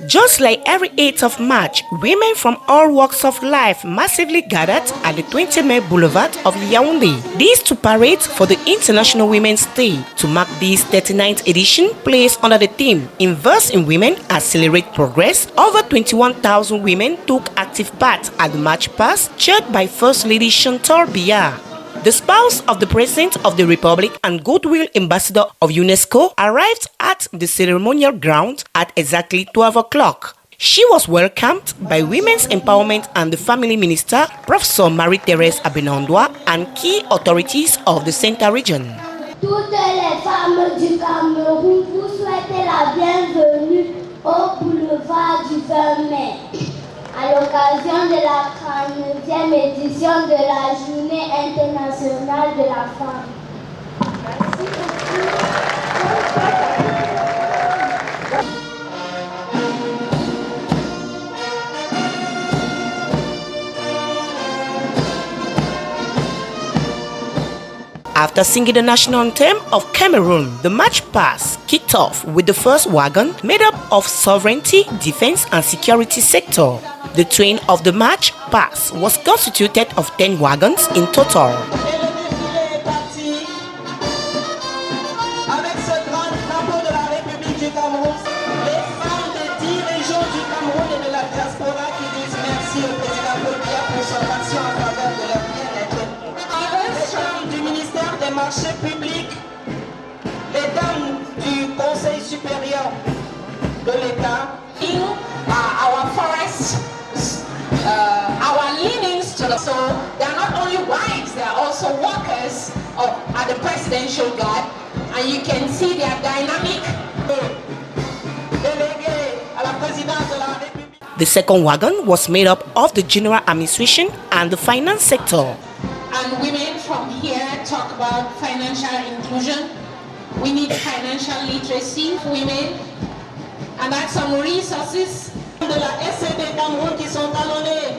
Just like every 8th of March, women from all walks of life massively gathered at the 20 Mai Boulevard of Yaoundé. These to parade for the International Women's Day to mark this 39th edition placed under the theme Invest in Women, Accelerate Progress. Over 21,000 women took active part at the march past, chaired by First Lady Chantal Biya. The spouse of the President of the Republic and Goodwill Ambassador of UNESCO arrived at the ceremonial ground at exactly 12 o'clock. She was welcomed by Women's Empowerment and the Family Minister, Professor Marie-Thérèse Abenandois, and key authorities of the Centre region. Toutes les femmes du Cameroun vous souhaitent la bienvenue au boulevard du 20 mai. À l'occasion de la 39e édition de la Journée internationale de la femme. Merci beaucoup. After singing the national anthem of Cameroon, the march past kicked off with the first wagon made up of sovereignty, defense and security sector. The train of the march past was constituted of 10 wagons in total. Marchés publics, les dames du Conseil supérieur de l'État, our forests, our leanings to the so they are not only wives, they are also workers at the presidential guard, and you can see their dynamic. The second wagon was made up of the general administration and the finance sector. And women from here talk about financial inclusion. We need financial literacy for women, and that's some resources de la SCD Cameroun qui sont talonnés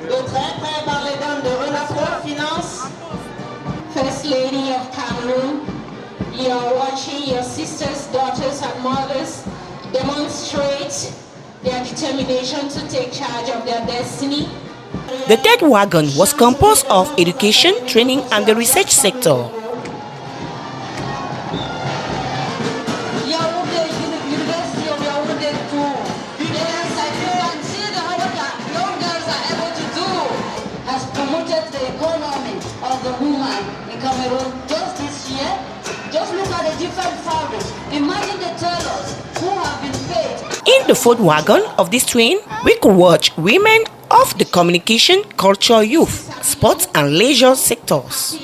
de très près par les dames de Renascor Finance. First Lady of Cameroon, you are watching your sisters, daughters and mothers demonstrate their determination to take charge of their destiny. The third wagon was composed of education, training and the research sector. Has promoted the economy of the woman in Cameroon just this year. Just look at the different fabrics. Imagine the tailors who have been paid. In the fourth wagon of this train, we could watch women of the communication, culture, youth, sports and leisure sectors.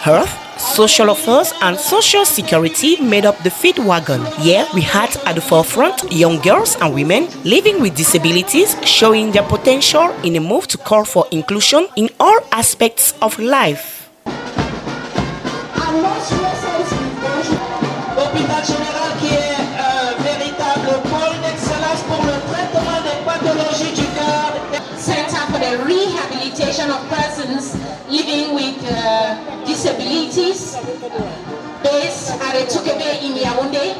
Health, social affairs and social security made up the fifth wagon. Here we had at the forefront young girls and women living with disabilities, showing their potential in a move to call for inclusion in all aspects of life. L'hôpital général qui est un véritable pôle d'excellence pour le traitement des pathologies du cœur. Center for the rehabilitation of persons living with disabilities based at the Tukebe in Yaoundé.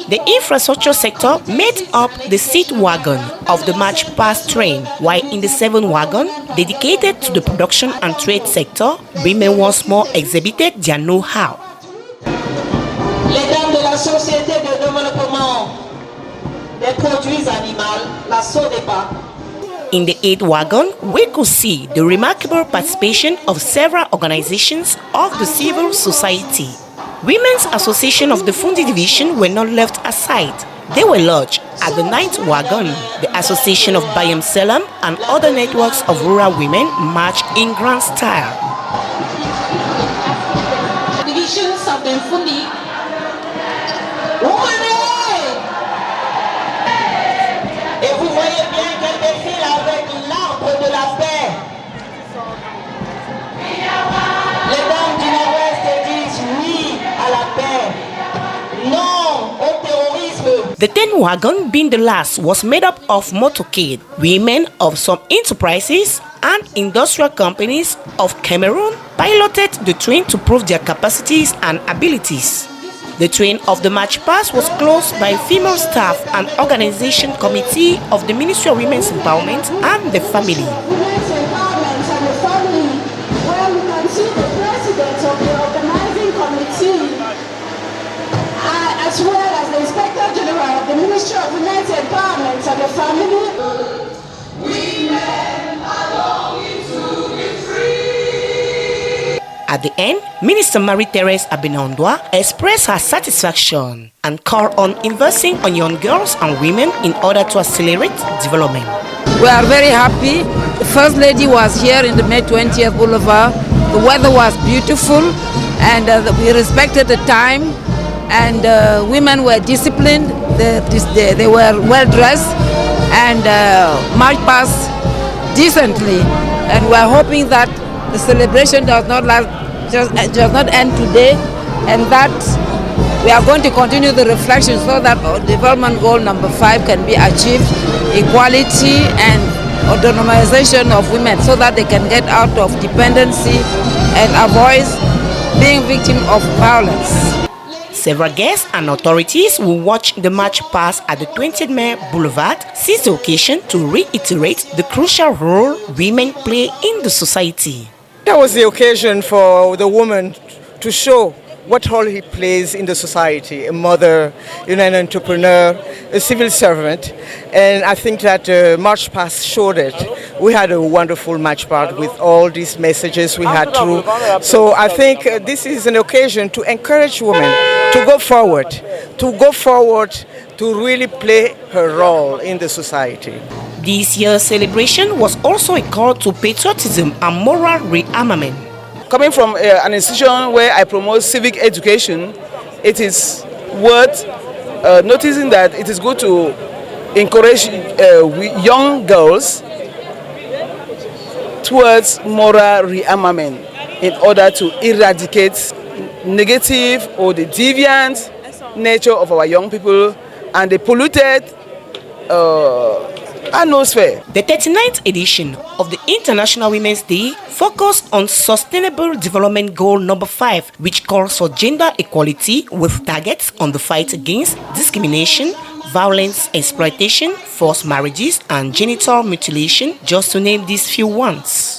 The infrastructure sector made up the sixth wagon of the march past train, while in the seventh wagon, dedicated to the production and trade sector, women once more exhibited their know-how. Les dames de la Société de développement des produits animaux, la SODEPA. In the eighth wagon, we could see the remarkable participation of several organizations of the civil society. Women's Association of the Fundi Division were not left aside. They were lodged at the ninth wagon. The Association of Bayam Selam and other networks of rural women marched in grand style. Divisions of the Fundi. Et vous voyez bien qu'elle défile avec l'arbre de la paix. Les dames du Nord-Ouest disent oui à la paix. The 10 wagon, being the last, was made up of motorcade, women of some enterprises and industrial companies of Cameroon piloted the train to prove their capacities and abilities. The train of the march past was closed by female staff and organization committee of the Ministry of Women's Empowerment and the Family. Women's empowerment and the family, where we can see the president of the organizing committee, as well as the Inspector General of the Ministry of Women's Empowerment and the Family. Women are longing to be free. At the end, Minister Marie-Thérèse Abenondwa expressed her satisfaction and called on investing on young girls and women in order to accelerate development. We are very happy. The First Lady was here in the May 20th Boulevard. The weather was beautiful and we respected the time, and women were disciplined, they were well dressed and marched past decently, and we are hoping that the celebration does not end today, and that we are going to continue the reflection so that development goal number 5 can be achieved, equality and autonomization of women, so that they can get out of dependency and avoid being victim of violence. Several guests and authorities will watch the march past at the 20th May Boulevard, seize the occasion to reiterate the crucial role women play in the society. That was the occasion for the woman to show what role he plays in the society: a mother, an entrepreneur, a civil servant. And I think that March Past showed it. We had a wonderful March Past with all these messages we had through. So I think this is an occasion to encourage women to go forward, to really play her role in the society. This year's celebration was also a call to patriotism and moral rearmament. Coming from an institution where I promote civic education, it is worth noticing that it is good to encourage young girls towards moral rearmament in order to eradicate negative or the deviant nature of our young people and the polluted atmosphere. The 39th edition of the International Women's Day focused on Sustainable Development Goal number 5, which calls for gender equality with targets on the fight against discrimination, violence, exploitation, forced marriages, and genital mutilation, just to name these few ones.